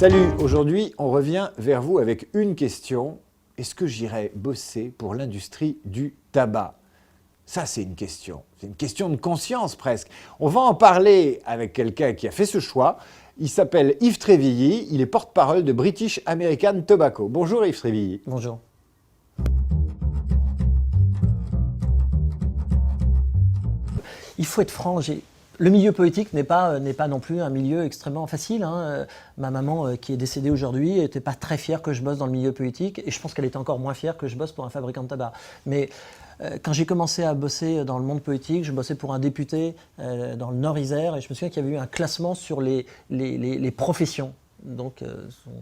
Salut, aujourd'hui on revient vers vous avec une question. Est-ce que j'irai bosser pour l'industrie du tabac? Ça c'est une question de conscience presque. On va en parler avec quelqu'un qui a fait ce choix. Il s'appelle Yves Trévilly, il est porte-parole de British American Tobacco. Bonjour Yves Trévilly. Bonjour. Il faut être franc, le milieu politique n'est pas non plus un milieu extrêmement facile. Ma maman, qui est décédée aujourd'hui, n'était pas très fière que je bosse dans le milieu politique et je pense qu'elle était encore moins fière que je bosse pour un fabricant de tabac. Mais quand j'ai commencé à bosser dans le monde politique, je bossais pour un député dans le Nord-Isère et je me souviens qu'il y avait eu un classement sur les professions. Donc,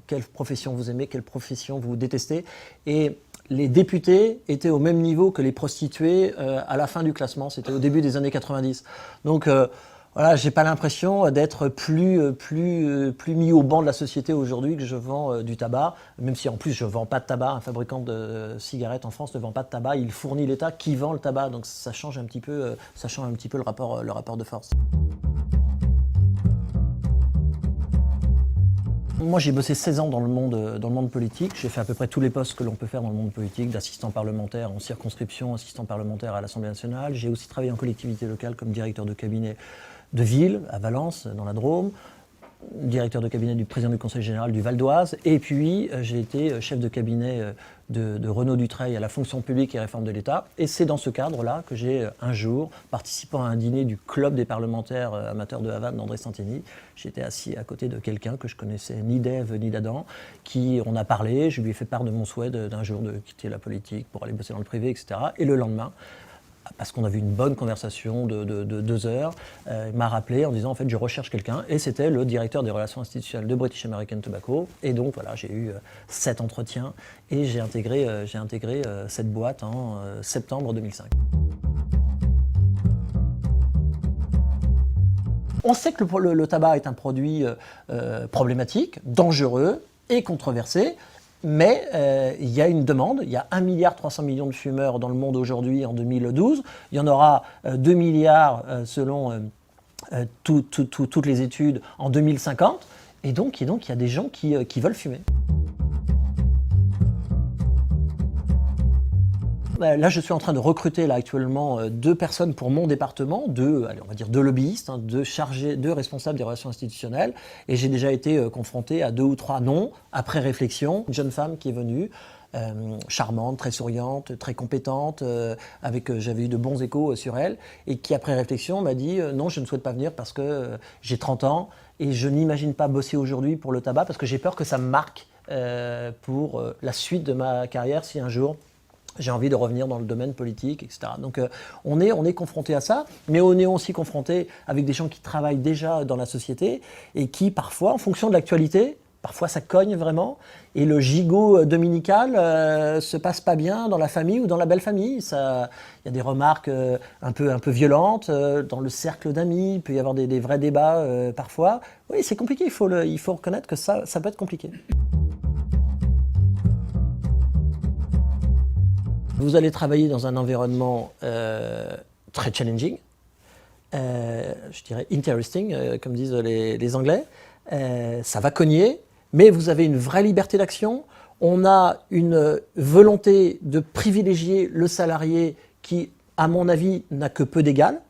quelle profession vous aimez, quelle profession vous détestez. Et les députés étaient au même niveau que les prostituées à la fin du classement. C'était au début des années 90. Donc, voilà, j'ai pas l'impression d'être plus mis au banc de la société aujourd'hui que je vends du tabac, même si en plus je vends pas de tabac. Un fabricant de cigarettes en France ne vend pas de tabac, il fournit l'État qui vend le tabac. Donc ça change un petit peu le rapport de force. Moi, j'ai bossé 16 ans dans le monde politique. J'ai fait à peu près tous les postes que l'on peut faire dans le monde politique, d'assistant parlementaire en circonscription, assistant parlementaire à l'Assemblée nationale. J'ai aussi travaillé en collectivité locale comme directeur de cabinet de ville, à Valence, dans la Drôme, directeur de cabinet du président du Conseil général du Val d'Oise. Et puis, j'ai été chef de cabinet de Renaud Dutreil à la fonction publique et réforme de l'État. Et c'est dans ce cadre-là que j'ai, un jour, participant à un dîner du club des parlementaires amateurs de Havane d'André Santini, j'étais assis à côté de quelqu'un que je connaissais ni d'Ève ni d'Adam, on a parlé, je lui ai fait part de mon souhait d'un jour de quitter la politique pour aller bosser dans le privé, etc. Et le lendemain, parce qu'on avait une bonne conversation de 2 heures, il m'a rappelé en disant en fait je recherche quelqu'un et c'était le directeur des relations institutionnelles de British American Tobacco et donc voilà, j'ai eu 7 entretiens et j'ai intégré cette boîte en septembre 2005. On sait que le tabac est un produit problématique, dangereux et controversé. Mais il y a une demande, il y a 1,3 milliard de fumeurs dans le monde aujourd'hui en 2012, il y en aura 2 milliards selon toutes les études en 2050, et donc il y a des gens qui veulent fumer. Là, je suis en train de recruter actuellement 2 personnes pour mon département, on va dire 2 lobbyistes, 2 responsables des relations institutionnelles. Et j'ai déjà été confronté à 2 ou 3 noms, après réflexion. Une jeune femme qui est venue, charmante, très souriante, très compétente, j'avais eu de bons échos sur elle, et qui après réflexion m'a dit non, je ne souhaite pas venir parce que j'ai 30 ans et je n'imagine pas bosser aujourd'hui pour le tabac parce que j'ai peur que ça me marque pour la suite de ma carrière si un jour j'ai envie de revenir dans le domaine politique, etc. Donc on est confronté à ça, mais on est aussi confronté avec des gens qui travaillent déjà dans la société et qui parfois, en fonction de l'actualité, parfois ça cogne vraiment, et le gigot dominical se passe pas bien dans la famille ou dans la belle famille. Il y a des remarques un peu violentes dans le cercle d'amis, il peut y avoir des vrais débats parfois. Oui, c'est compliqué, il faut reconnaître que ça peut être compliqué. Vous allez travailler dans un environnement très challenging, je dirais interesting, comme disent les Anglais. Ça va cogner, mais vous avez une vraie liberté d'action. On a une volonté de privilégier le salarié qui, à mon avis, n'a que peu d'égal.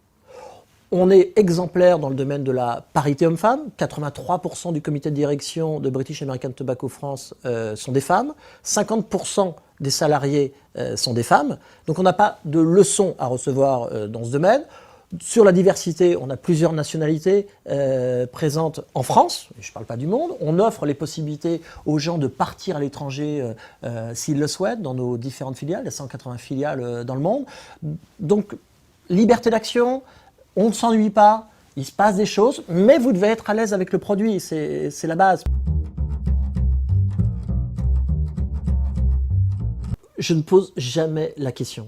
On est exemplaire dans le domaine de la parité homme-femme. 83% du comité de direction de British American Tobacco France sont des femmes. 50% des salariés sont des femmes. Donc on n'a pas de leçons à recevoir dans ce domaine. Sur la diversité, on a plusieurs nationalités présentes en France. Je ne parle pas du monde. On offre les possibilités aux gens de partir à l'étranger s'ils le souhaitent dans nos différentes filiales. Il y a 180 filiales dans le monde. Donc liberté d'action. On ne s'ennuie pas, il se passe des choses, mais vous devez être à l'aise avec le produit, c'est la base. Je ne pose jamais la question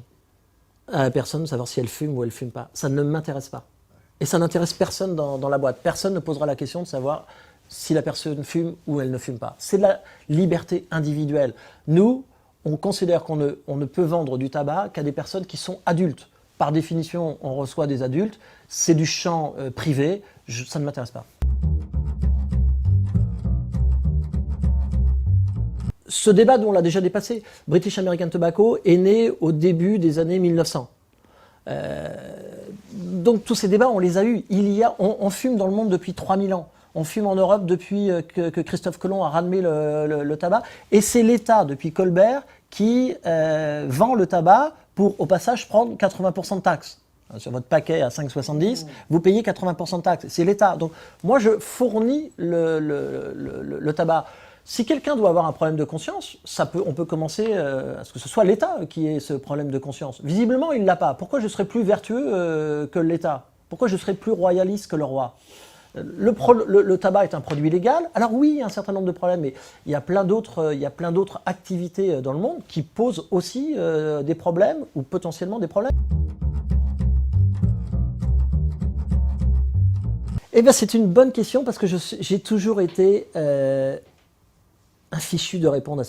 à la personne de savoir si elle fume ou elle ne fume pas. Ça ne m'intéresse pas. Et ça n'intéresse personne dans la boîte. Personne ne posera la question de savoir si la personne fume ou elle ne fume pas. C'est de la liberté individuelle. Nous, on considère qu'on ne peut vendre du tabac qu'à des personnes qui sont adultes. Par définition, on reçoit des adultes, c'est du champ privé, ça ne m'intéresse pas. ce débat, on l'a déjà dépassé. British American Tobacco est né au début des années 1900. Donc tous ces débats, on les a eus. On fume dans le monde depuis 3000 ans. On fume en Europe depuis que Christophe Colomb a ramené le tabac. Et c'est l'État, depuis Colbert, qui vend le tabac pour, au passage, prendre 80% de taxes. Sur votre paquet à 5,70, vous payez 80% de taxes. C'est l'État. Donc moi, je fournis le tabac. Si quelqu'un doit avoir un problème de conscience, on peut commencer à ce que ce soit l'État qui ait ce problème de conscience. Visiblement, il ne l'a pas. Pourquoi je serais plus vertueux que l'État? Pourquoi je serais plus royaliste que le roi? Le tabac est un produit légal. Alors oui, il y a un certain nombre de problèmes, mais il y a plein d'autres activités dans le monde qui posent aussi des problèmes ou potentiellement des problèmes. Eh bien, c'est une bonne question parce que j'ai toujours été infichu de répondre à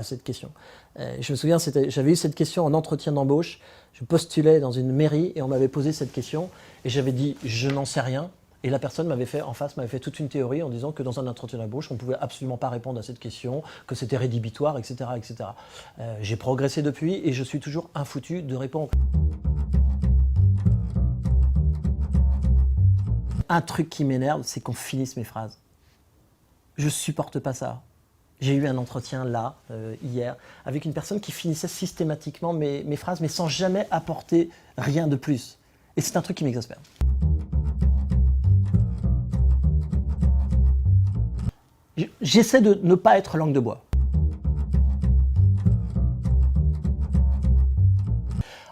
cette question. Je me souviens, j'avais eu cette question en entretien d'embauche. Je postulais dans une mairie et on m'avait posé cette question et j'avais dit « je n'en sais rien ». Et la personne m'avait fait toute une théorie en disant que dans un entretien d'embauche, on ne pouvait absolument pas répondre à cette question, que c'était rédhibitoire, etc. etc. J'ai progressé depuis et je suis toujours infoutu de répondre. Un truc qui m'énerve, c'est qu'on finisse mes phrases. Je supporte pas ça. J'ai eu un entretien là, hier, avec une personne qui finissait systématiquement mes phrases, mais sans jamais apporter rien de plus. Et c'est un truc qui m'exaspère. J'essaie de ne pas être langue de bois.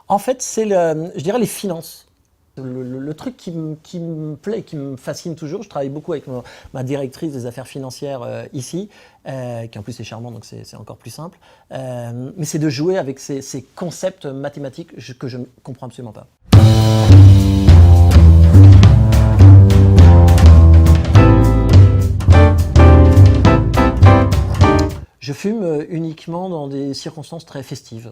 En fait, c'est je dirais les finances. Le truc qui me plaît, qui me fascine toujours, je travaille beaucoup avec ma directrice des affaires financières ici, qui en plus est charmante, donc c'est encore plus simple. Mais c'est de jouer avec ces concepts mathématiques que je ne comprends absolument pas. Je fume uniquement dans des circonstances très festives.